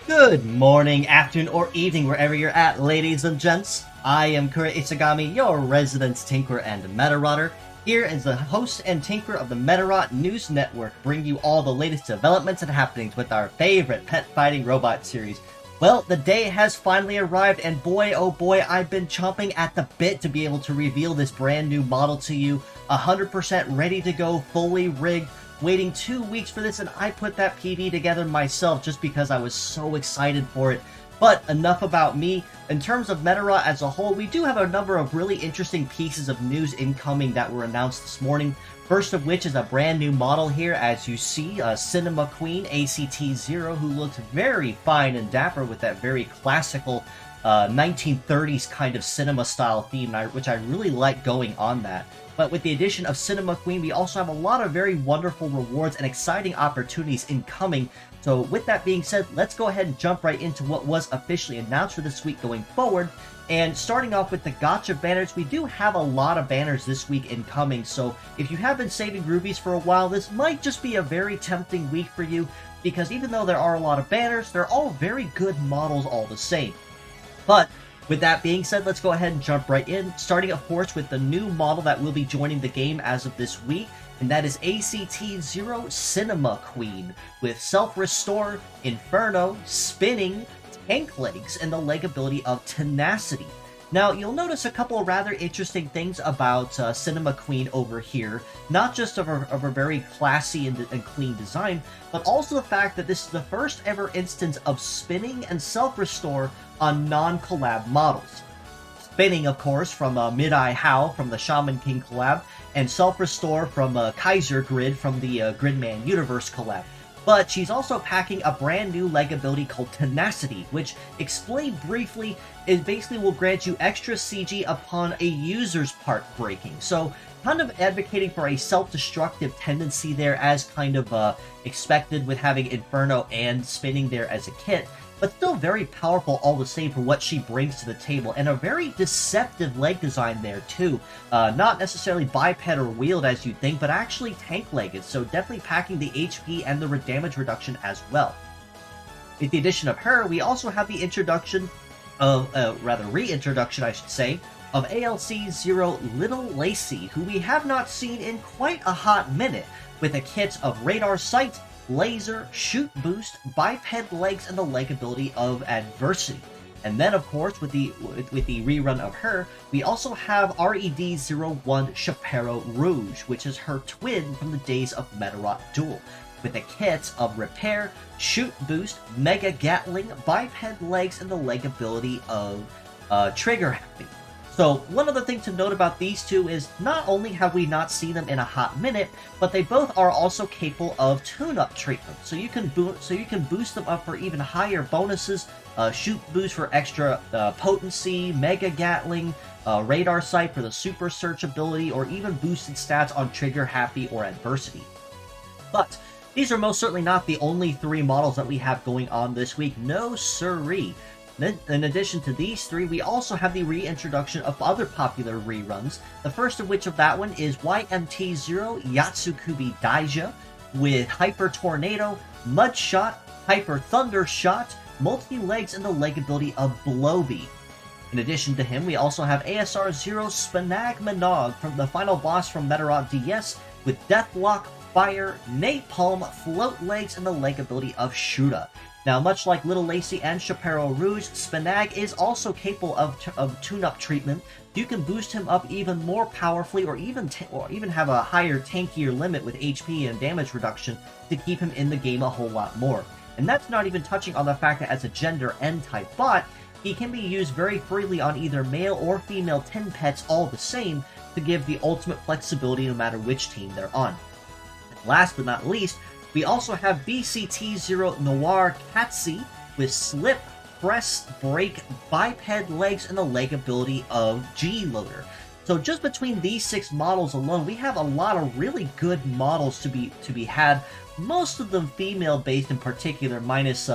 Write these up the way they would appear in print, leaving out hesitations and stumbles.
Good morning, afternoon, or evening, wherever you're at, ladies and gents. I am Kurojiri, your resident tinkerer and Medarot, here as the host and tinkerer of the Medarot News Network, bring you all the latest developments and happenings with our favorite pet fighting robot series. Well, the day has finally arrived, and boy, oh boy, I've been chomping at the bit to be able to reveal this brand new model to you, 100% ready to go, fully rigged. Waiting 2 weeks for this, and I put that PV together myself just because I was so excited for it. But enough about me. In terms of Medarot as a whole, we do have a number of really interesting pieces of news incoming that were announced this morning. First of which is a brand new model here, as you see, Cinema Queen ACT-0, who looks very fine and dapper with that very classical 1930s kind of cinema style theme, which I really like going on that. But with the addition of Cinema Queen, we also have a lot of very wonderful rewards and exciting opportunities incoming. So with that being said, let's go ahead and jump right into what was officially announced for this week going forward. And starting off with the gacha banners, we do have a lot of banners this week incoming. So if you have been saving rubies for a while, this might just be a very tempting week for you, because even though there are a lot of banners, they're all very good models all the same. But with that being said, let's go ahead and jump right in, starting of course with the new model that will be joining the game as of this week, and that is ACT-0 Cinema Queen, with Self-Restore, Inferno, Spinning, Tank Legs, and the leg ability of Tenacity. Now, you'll notice a couple of rather interesting things about Cinema Queen over here, not just of her very classy and clean design, but also the fact that this is the first ever instance of Spinning and Self-Restore on non-collab models. Spinning, of course, from Mid-Eye How from the Shaman King collab, and Self-Restore from Kaiser Grid from the Gridman Universe collab. But she's also packing a brand new leg ability called Tenacity, which, explained briefly, is basically will grant you extra CG upon a user's part breaking. So, kind of advocating for a self-destructive tendency there, as kind of expected with having Inferno and Spinning there as a kit, but still very powerful all the same for what she brings to the table, and a very deceptive leg design there too. Not necessarily biped or wheeled as you'd think, but actually tank-legged, so definitely packing the HP and the damage reduction as well. With the addition of her, we also have the introduction of, reintroduction I should say, of ALC-0 Little Lacey, who we have not seen in quite a hot minute, with a kit of Radar Sight, Laser, Shoot Boost, Biped Legs, and the leg ability of Adversity. And then, of course, with the rerun of her, we also have RED-01 Chaparral Rouge, which is her twin from the days of Medarot Duel, with a kit of Repair, Shoot Boost, Mega Gatling, Biped Legs, and the leg ability of Trigger Happy. So, one other thing to note about these two is, not only have we not seen them in a hot minute, but they both are also capable of tune-up treatment. So you can boost them up for even higher bonuses, Shoot Boost for extra potency, Mega Gatling, Radar Sight for the Super Search ability, or even boosted stats on Trigger Happy or Adversity. But these are most certainly not the only three models that we have going on this week. No siree. In addition to these three, we also have the reintroduction of other popular reruns. The first of which of that one is YMT-0 Yatsukubi Daija, with Hyper Tornado, Mud Shot, Hyper Thunder Shot, multi-legs, and the leg ability of Blowbee. In addition to him, we also have ASR-0 Spinag Minog from the final boss from Medarot DS, with Deathlock, Fire, Napalm, Float Legs, and the leg ability of Shura. Now, much like Little Lacy and Chaparral Rouge, Spinag is also capable of tune-up treatment. You can boost him up even more powerfully, or even have a higher, tankier limit with HP and damage reduction to keep him in the game a whole lot more. And that's not even touching on the fact that as a gender N-type bot, he can be used very freely on either male or female 10 pets all the same to give the ultimate flexibility no matter which team they're on. And last but not least, we also have BCT0 Noir Katsi with Slip, Press, Break, Biped Legs, and the leg ability of G-Loader. So just between these 6 models alone, we have a lot of really good models to be had. Most of them female-based in particular, minus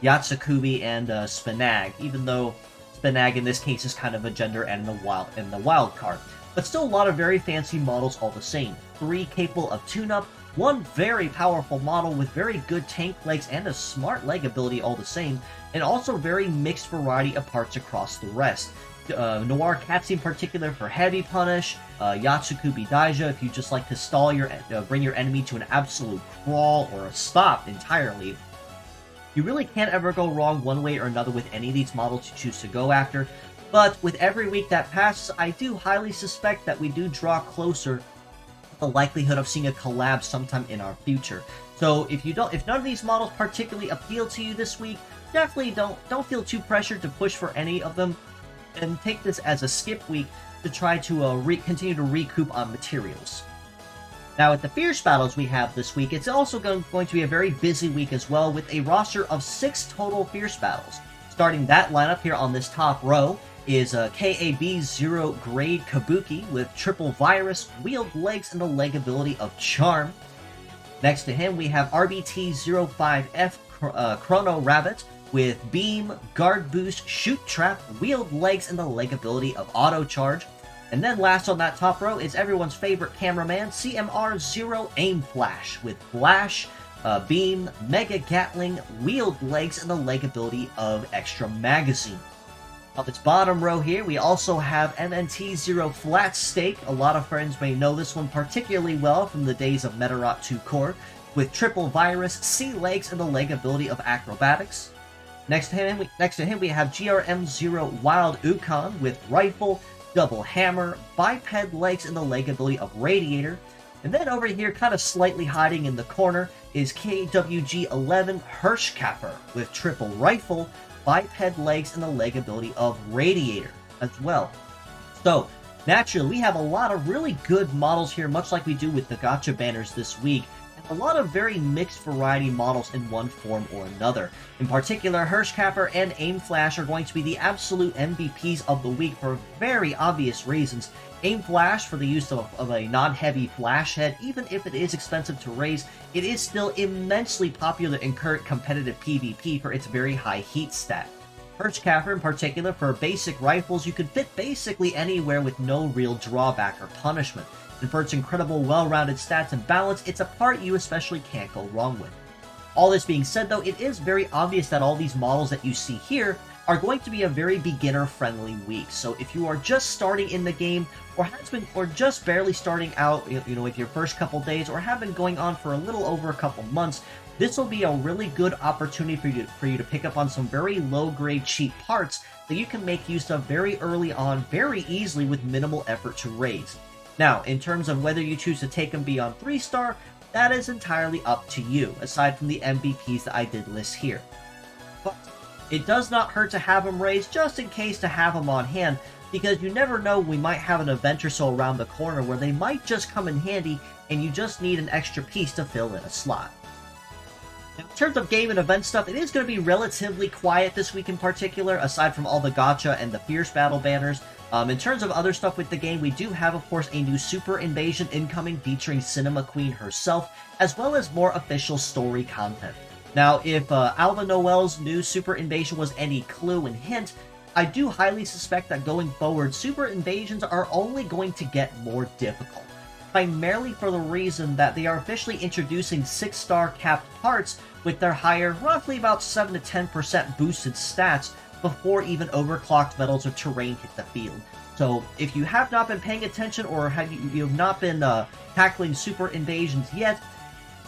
Yatsukubi and Spinag, even though Spinag in this case is kind of a gender and the wild card. But still a lot of very fancy models all the same. 3 capable of tune-up, 1 very powerful model with very good tank legs and a smart leg ability all the same, and also very mixed variety of parts across the rest. Noir Katsi in particular for heavy punish, Yatsukubi Daija if you just like to stall bring your enemy to an absolute crawl or a stop entirely. You really can't ever go wrong one way or another with any of these models you choose to go after, but with every week that passes, I do highly suspect that we do draw closer the likelihood of seeing a collab sometime in our future. So if none of these models particularly appeal to you this week, definitely don't feel too pressured to push for any of them, and take this as a skip week to try to continue to recoup on materials. Now, at the Fierce Battles we have this week, it's also going to be a very busy week as well, with a roster of 6 total Fierce Battles. Starting that lineup here on this top row is KAB 0 Grade Kabuki with Triple Virus, Wheeled Legs, and the leg ability of Charm. Next to him, we have RBT-05F Chrono Rabbit with Beam, Guard Boost, Shoot Trap, Wheeled Legs, and the leg ability of Auto Charge. And then last on that top row is everyone's favorite cameraman, CMR-0 Aim Flash with Flash, Beam, Mega Gatling, Wheeled Legs, and the leg ability of Extra Magazine. On its bottom row here, we also have MNT-0 Flat Stake. A lot of friends may know this one particularly well from the days of Medarot 2 Core, with Triple Virus, Sea Legs, and the leg ability of Acrobatics. Next to him, we have GRM-0 Wild Ukon with Rifle, Double Hammer, Biped Legs, and the leg ability of Radiator. And then over here, kind of slightly hiding in the corner, is KWG-11 Hirschkapper with Triple Rifle, Biped Legs, and the leg ability of Radiator as well. So, naturally, we have a lot of really good models here, much like we do with the Gacha banners this week, and a lot of very mixed variety models in one form or another. In particular, Hirschkapper and Aim Flash are going to be the absolute MVPs of the week for very obvious reasons. Aim Flash for the use of a non-heavy flash head. Even if it is expensive to raise, it is still immensely popular in current competitive PvP for its very high heat stat. Hirschkapper in particular for basic rifles you could fit basically anywhere with no real drawback or punishment. And for its incredible well-rounded stats and balance, it's a part you especially can't go wrong with. All this being said though, it is very obvious that all these models that you see here are going to be a very beginner-friendly week. So if you are just starting in the game, or just barely starting out, with your first couple days, or have been going on for a little over a couple months, this will be a really good opportunity for you to pick up on some very low-grade cheap parts that you can make use of very early on, very easily with minimal effort to raise. Now, in terms of whether you choose to take them beyond 3-star, that is entirely up to you, aside from the MVPs that I did list here. But it does not hurt to have them raised, just in case to have them on hand, because you never know, we might have an event or so around the corner where they might just come in handy and you just need an extra piece to fill in a slot. Now, in terms of game and event stuff, it is going to be relatively quiet this week in particular, aside from all the gacha and the Fierce Battle banners. In terms of other stuff with the game, we do have, of course, a new Super Invasion incoming featuring Cinema Queen herself, as well as more official story content. Now, if Alva Noel's new Super Invasion was any clue and hint, I do highly suspect that going forward, Super Invasions are only going to get more difficult. Primarily for the reason that they are officially introducing 6-star capped parts with their higher, roughly about 7 to 10% boosted stats before even overclocked metals or terrain hit the field. So if you have not been paying attention, or you have not been tackling Super Invasions yet,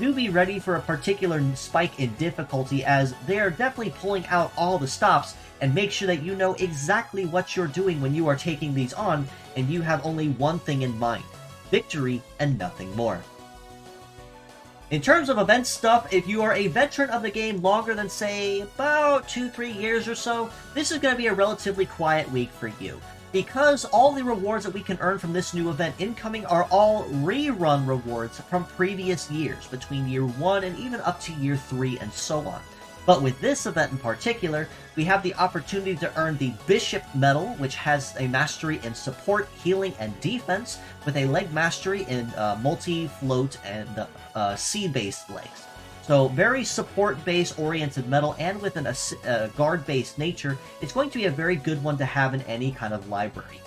do be ready for a particular spike in difficulty, as they are definitely pulling out all the stops, and make sure that you know exactly what you're doing when you are taking these on, and you have only one thing in mind: victory and nothing more. In terms of event stuff, if you are a veteran of the game longer than, say, about 2-3 years or so, this is going to be a relatively quiet week for you, because all the rewards that we can earn from this new event incoming are all rerun rewards from previous years, between year 1 and even up to year 3 and so on. But with this event in particular, we have the opportunity to earn the Bishop Medal, which has a mastery in support, healing, and defense, with a leg mastery in multi-float and sea-based legs. So very support-based oriented medal, and with a guard-based nature, it's going to be a very good one to have in any kind of library.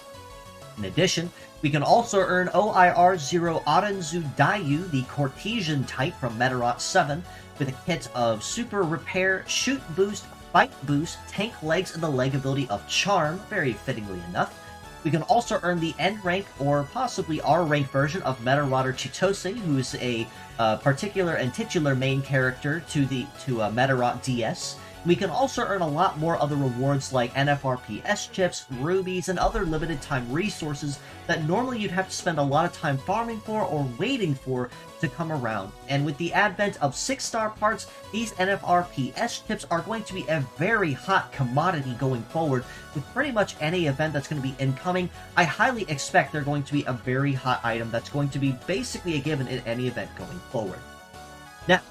In addition, we can also earn OIR-0 Arenzu Dayu, the Cortesian type from Medarot 7, with a kit of Super Repair, Shoot Boost, Fight Boost, Tank Legs, and the leg ability of Charm, very fittingly enough. We can also earn the N rank, or possibly R rank version of Medarot Chitose, who is a particular and titular main character to Medarot DS. We can also earn a lot more other rewards like NFRPS chips, rubies, and other limited time resources that normally you'd have to spend a lot of time farming for or waiting for to come around. And with the advent of 6-star parts, these NFRPS chips are going to be a very hot commodity going forward. With pretty much any event that's going to be incoming, I highly expect they're going to be a very hot item that's going to be basically a given in any event going forward. Now,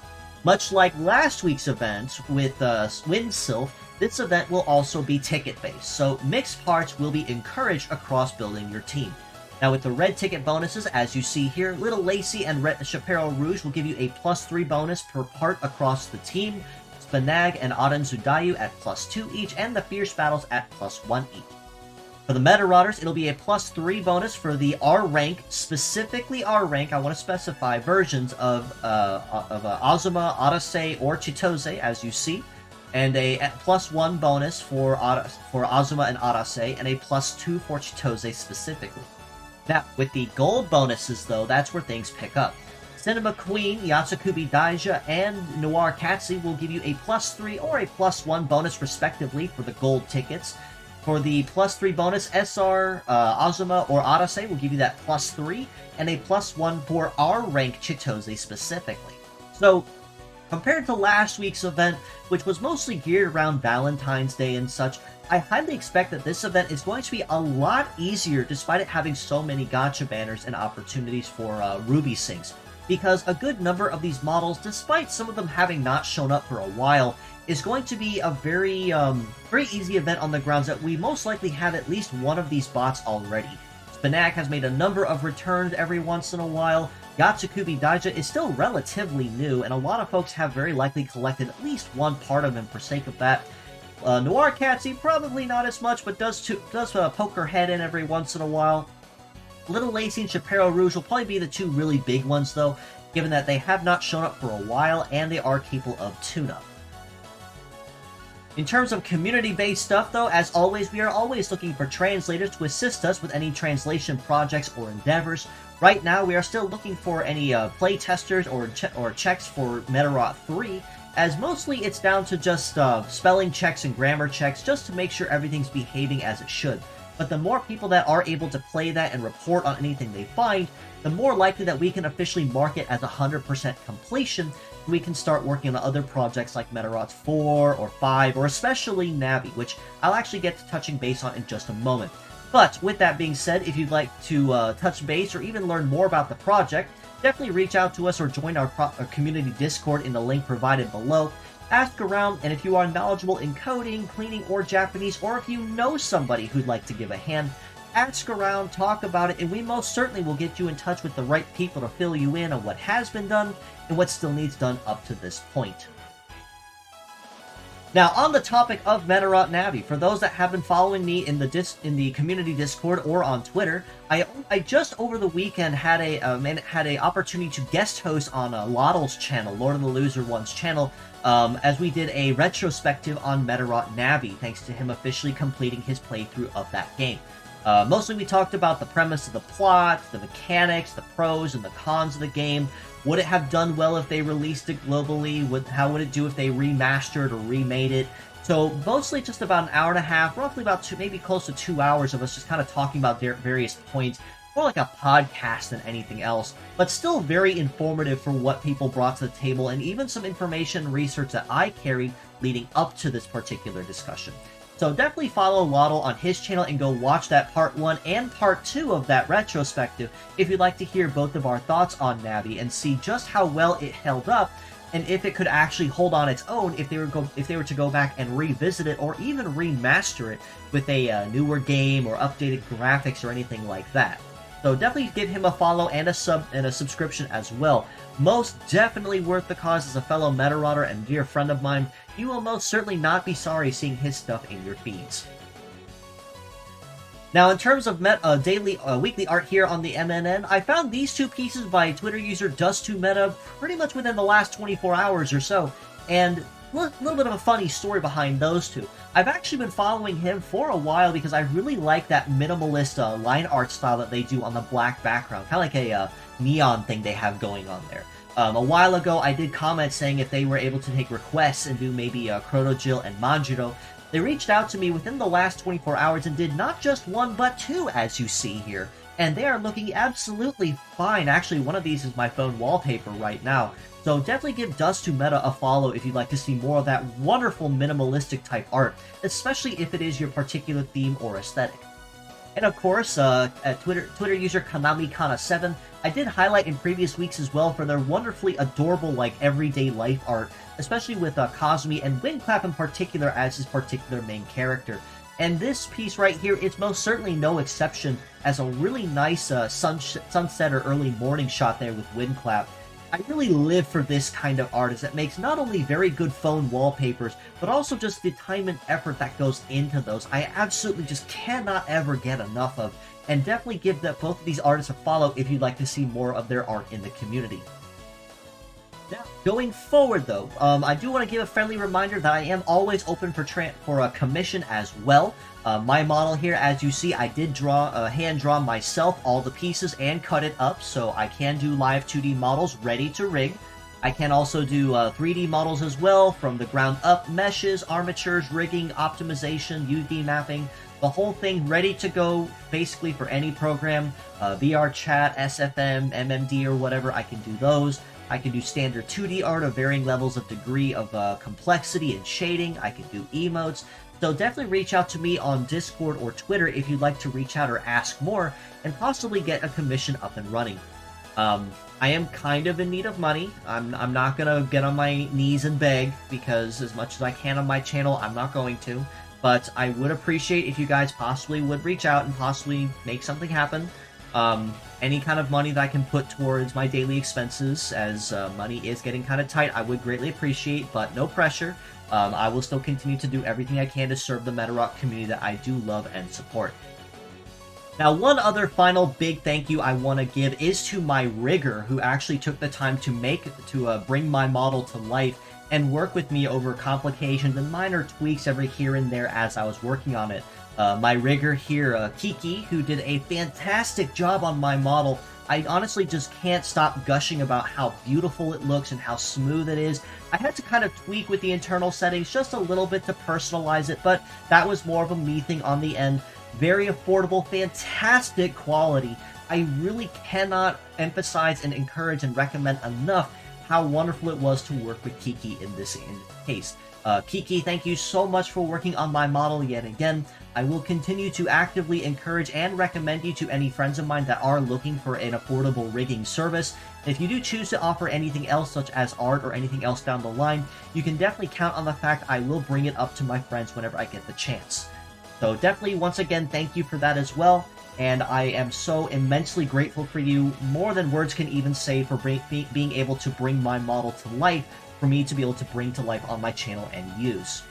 much like last week's event with Windsylph, this event will also be ticket-based, so mixed parts will be encouraged across building your team. Now with the red ticket bonuses, as you see here, Little Lacey and Chaparral Rouge will give you a +3 bonus per part across the team, Spanag and Arenzu Dayu at +2 each, and the Fierce Battles at +1 each. For the Metarotters, it'll be a +3 bonus for the R rank, specifically R rank, I want to specify, versions of Azuma, Arase, or Chitose, as you see, and a +1 bonus for Azuma and Arase, and a +2 for Chitose specifically. Now, with the gold bonuses, though, that's where things pick up. Cinema Queen, Yatsukubi Daija, and Noir Katsu will give you a +3 or a +1 bonus, respectively, for the gold tickets. For the +3 bonus, SR, Azuma, or Arase will give you that +3, and a +1 for R rank Chitose specifically. So, compared to last week's event, which was mostly geared around Valentine's Day and such, I highly expect that this event is going to be a lot easier, despite it having so many gacha banners and opportunities for Ruby Sinks. Because a good number of these models, despite some of them having not shown up for a while, is going to be a very easy event on the grounds that we most likely have at least one of these bots already. Spinac has made a number of returns every once in a while. Yatsukubi Daija is still relatively new, and a lot of folks have very likely collected at least one part of him for sake of that. Noir Katsu, probably not as much, but does poke her head in every once in a while. Little Lacey and Chaparral Rouge will probably be the two really big ones, though, given that they have not shown up for a while, and they are capable of tune-up. In terms of community-based stuff, though, as always, we are always looking for translators to assist us with any translation projects or endeavors. Right now, we are still looking for any playtesters or checks for Medarot 3, as mostly it's down to just spelling checks and grammar checks, just to make sure everything's behaving as it should. But the more people that are able to play that and report on anything they find, the more likely that we can officially mark it as 100% completion, and we can start working on other projects like Medarot 4 or 5, or especially Navi, which I'll actually get to touching base on in just a moment. But with that being said, if you'd like to touch base or even learn more about the project, definitely reach out to us or join our community Discord in the link provided below. Ask around, and if you are knowledgeable in coding, cleaning, or Japanese, or if you know somebody who'd like to give a hand, ask around, talk about it, and we most certainly will get you in touch with the right people to fill you in on what has been done and what still needs done up to this point. Now, on the topic of Medarot Navi, for those that have been following me in the community Discord or on Twitter, I just over the weekend had a opportunity to guest host on Loddle's channel, Lord of the Loser One's channel, as we did a retrospective on Medarot Navi, thanks to him officially completing his playthrough of that game. Mostly we talked about the premise of the plot, the mechanics, the pros and the cons of the game. Would it have done well if they released it globally? How would it do if they remastered or remade it? So mostly just about an hour and a half, roughly about maybe close to 2 hours of us just kind of talking about various points. More like a podcast than anything else, but still very informative for what people brought to the table, and even some information and research that I carried leading up to this particular discussion. So definitely follow Waddle on his channel and go watch that part 1 and part 2 of that retrospective if you'd like to hear both of our thoughts on Navi and see just how well it held up, and if it could actually hold on its own if they were to go back and revisit it or even remaster it with a newer game or updated graphics or anything like that. So definitely give him a follow and a subscription as well. Most definitely worth the cause as a fellow Medarotter and dear friend of mine. You will most certainly not be sorry seeing his stuff in your feeds. Now, in terms of weekly art here on the MNN, I found these two pieces by Twitter user Dust2Meta pretty much within the last 24 hours or so, and a little bit of a funny story behind those two. I've actually been following him for a while because I really like that minimalist line art style that they do on the black background, kind of like a neon thing they have going on there. A while ago, I did comment saying if they were able to take requests and do maybe Kurojiri and Manjiro. They reached out to me within the last 24 hours and did not just one, but two, as you see here. And they are looking absolutely fine. Actually, one of these is my phone wallpaper right now. So definitely give Dust2Meta a follow if you'd like to see more of that wonderful minimalistic type art, especially if it is your particular theme or aesthetic. And of course, at Twitter user KanamiKana7, I did highlight in previous weeks as well for their wonderfully adorable, like, everyday life art, especially with Kazumi and Windclap in particular as his particular main character. And this piece right here is most certainly no exception, as a really nice sunset or early morning shot there with Windclap. I really live for this kind of art, as it makes not only very good phone wallpapers, but also just the time and effort that goes into those. I absolutely just cannot ever get enough of, and definitely give both of these artists a follow if you'd like to see more of their art in the community. Now, going forward though, I do want to give a friendly reminder that I am always open for a commission as well. My model here, as you see, I did hand draw myself all the pieces and cut it up, so I can do live 2D models ready to rig. I can also do 3D models as well, from the ground up, meshes, armatures, rigging, optimization, UV mapping, the whole thing ready to go basically for any program, VR chat, SFM, MMD or whatever. I can do those. I can do standard 2D art of varying levels of degree of complexity and shading. I can do emotes. So definitely reach out to me on Discord or Twitter if you'd like to reach out or ask more and possibly get a commission up and running. I am kind of in need of money. I'm not gonna get on my knees and beg, because as much as I can on my channel, I'm not going to. But I would appreciate if you guys possibly would reach out and possibly make something happen. Any kind of money that I can put towards my daily expenses, as money is getting kind of tight, I would greatly appreciate, but no pressure. I will still continue to do everything I can to serve the Medarot community that I do love and support. Now, one other final big thank you I want to give is to my rigger, who actually took the time to bring my model to life and work with me over complications and minor tweaks every here and there as I was working on it. My rigger here, Kiki, who did a fantastic job on my model. I honestly just can't stop gushing about how beautiful it looks and how smooth it is. I had to kind of tweak with the internal settings just a little bit to personalize it, but that was more of a me thing on the end. Very affordable, fantastic quality. I really cannot emphasize and encourage and recommend enough how wonderful it was to work with Kiki in this case. Kiki, thank you so much for working on my model yet again. I will continue to actively encourage and recommend you to any friends of mine that are looking for an affordable rigging service. If you do choose to offer anything else, such as art or anything else down the line, you can definitely count on the fact I will bring it up to my friends whenever I get the chance. So definitely, once again, thank you for that as well. And I am so immensely grateful for you, more than words can even say, for being able to bring my model to life, for me to be able to bring to life on my channel and use.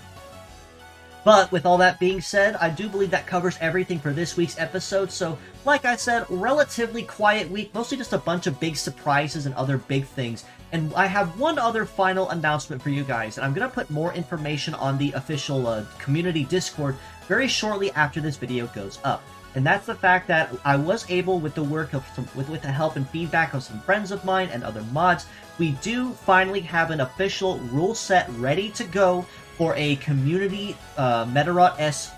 But with all that being said, I do believe that covers everything for this week's episode. So, like I said, relatively quiet week, mostly just a bunch of big surprises and other big things. And I have one other final announcement for you guys, and I'm going to put more information on the official community Discord very shortly after this video goes up. And that's the fact that I was able, with the work of with the help and feedback of some friends of mine and other mods, we do finally have an official rule set ready to go for a community Medarot S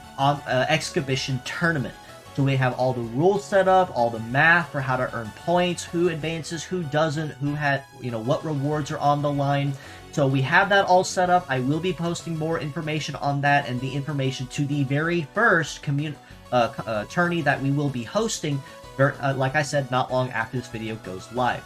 exhibition tournament. So we have all the rules set up, all the math for how to earn points, who advances, who doesn't, who had, what rewards are on the line. So we have that all set up. I will be posting more information on that and the information to the very first tourney that we will be hosting, like I said, not long after this video goes live.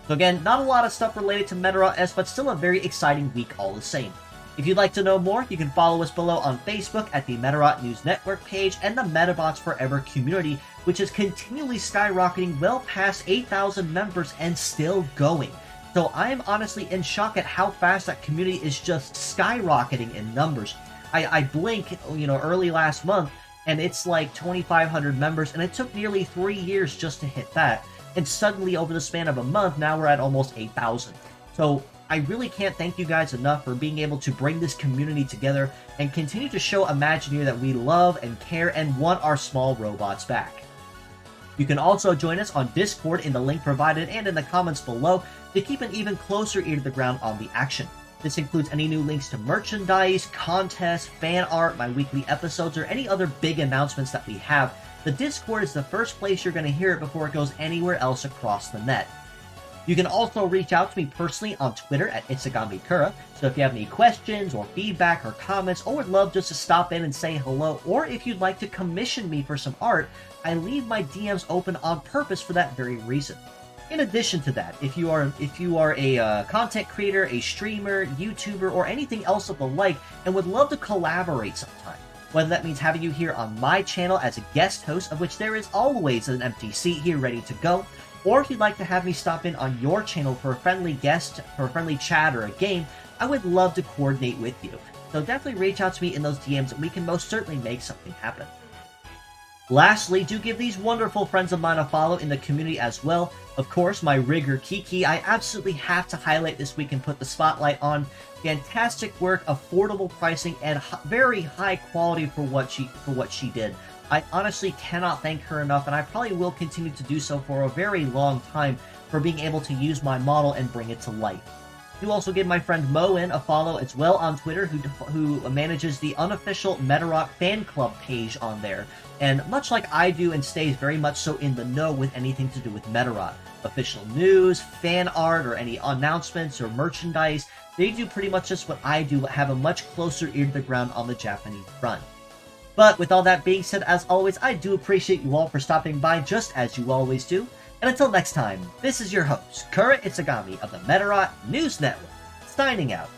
So again, not a lot of stuff related to Medarot S, but still a very exciting week all the same. If you'd like to know more, you can follow us below on Facebook at the Medarot News Network page and the Metabots Forever community, which is continually skyrocketing well past 8,000 members and still going. So I'm honestly in shock at how fast that community is just skyrocketing in numbers. I blink, early last month, and it's like 2,500 members, and it took nearly 3 years just to hit that. And suddenly, over the span of a month, now we're at almost 8,000. So I really can't thank you guys enough for being able to bring this community together and continue to show Imagineer that we love and care and want our small robots back. You can also join us on Discord in the link provided and in the comments below to keep an even closer ear to the ground on the action. This includes any new links to merchandise, contests, fan art, my weekly episodes, or any other big announcements that we have. The Discord is the first place you're going to hear it before it goes anywhere else across the net. You can also reach out to me personally on Twitter at itsugami-kura, so if you have any questions or feedback or comments, or would love just to stop in and say hello, or if you'd like to commission me for some art, I leave my DMs open on purpose for that very reason. In addition to that, if you are a content creator, a streamer, YouTuber, or anything else of the like, and would love to collaborate sometime, whether that means having you here on my channel as a guest host, of which there is always an empty seat here ready to go, or if you'd like to have me stop in on your channel for a friendly guest, for a friendly chat or a game, I would love to coordinate with you. So definitely reach out to me in those DMs and we can most certainly make something happen. Lastly, do give these wonderful friends of mine a follow in the community as well. Of course, my rigger Kiki, I absolutely have to highlight this week and put the spotlight on. Fantastic work, affordable pricing, and very high quality for what she did. I honestly cannot thank her enough, and I probably will continue to do so for a very long time for being able to use my model and bring it to life. Do also give my friend Moen a follow as well on Twitter, who manages the unofficial Medarot fan club page on there, and much like I do and stays very much so in the know with anything to do with Medarot. Official news, fan art, or any announcements or merchandise, they do pretty much just what I do, but have a much closer ear to the ground on the Japanese front. But with all that being said, as always, I do appreciate you all for stopping by just as you always do. And until next time, this is your host, Kura Itsugami of the Medarot News Network, signing out.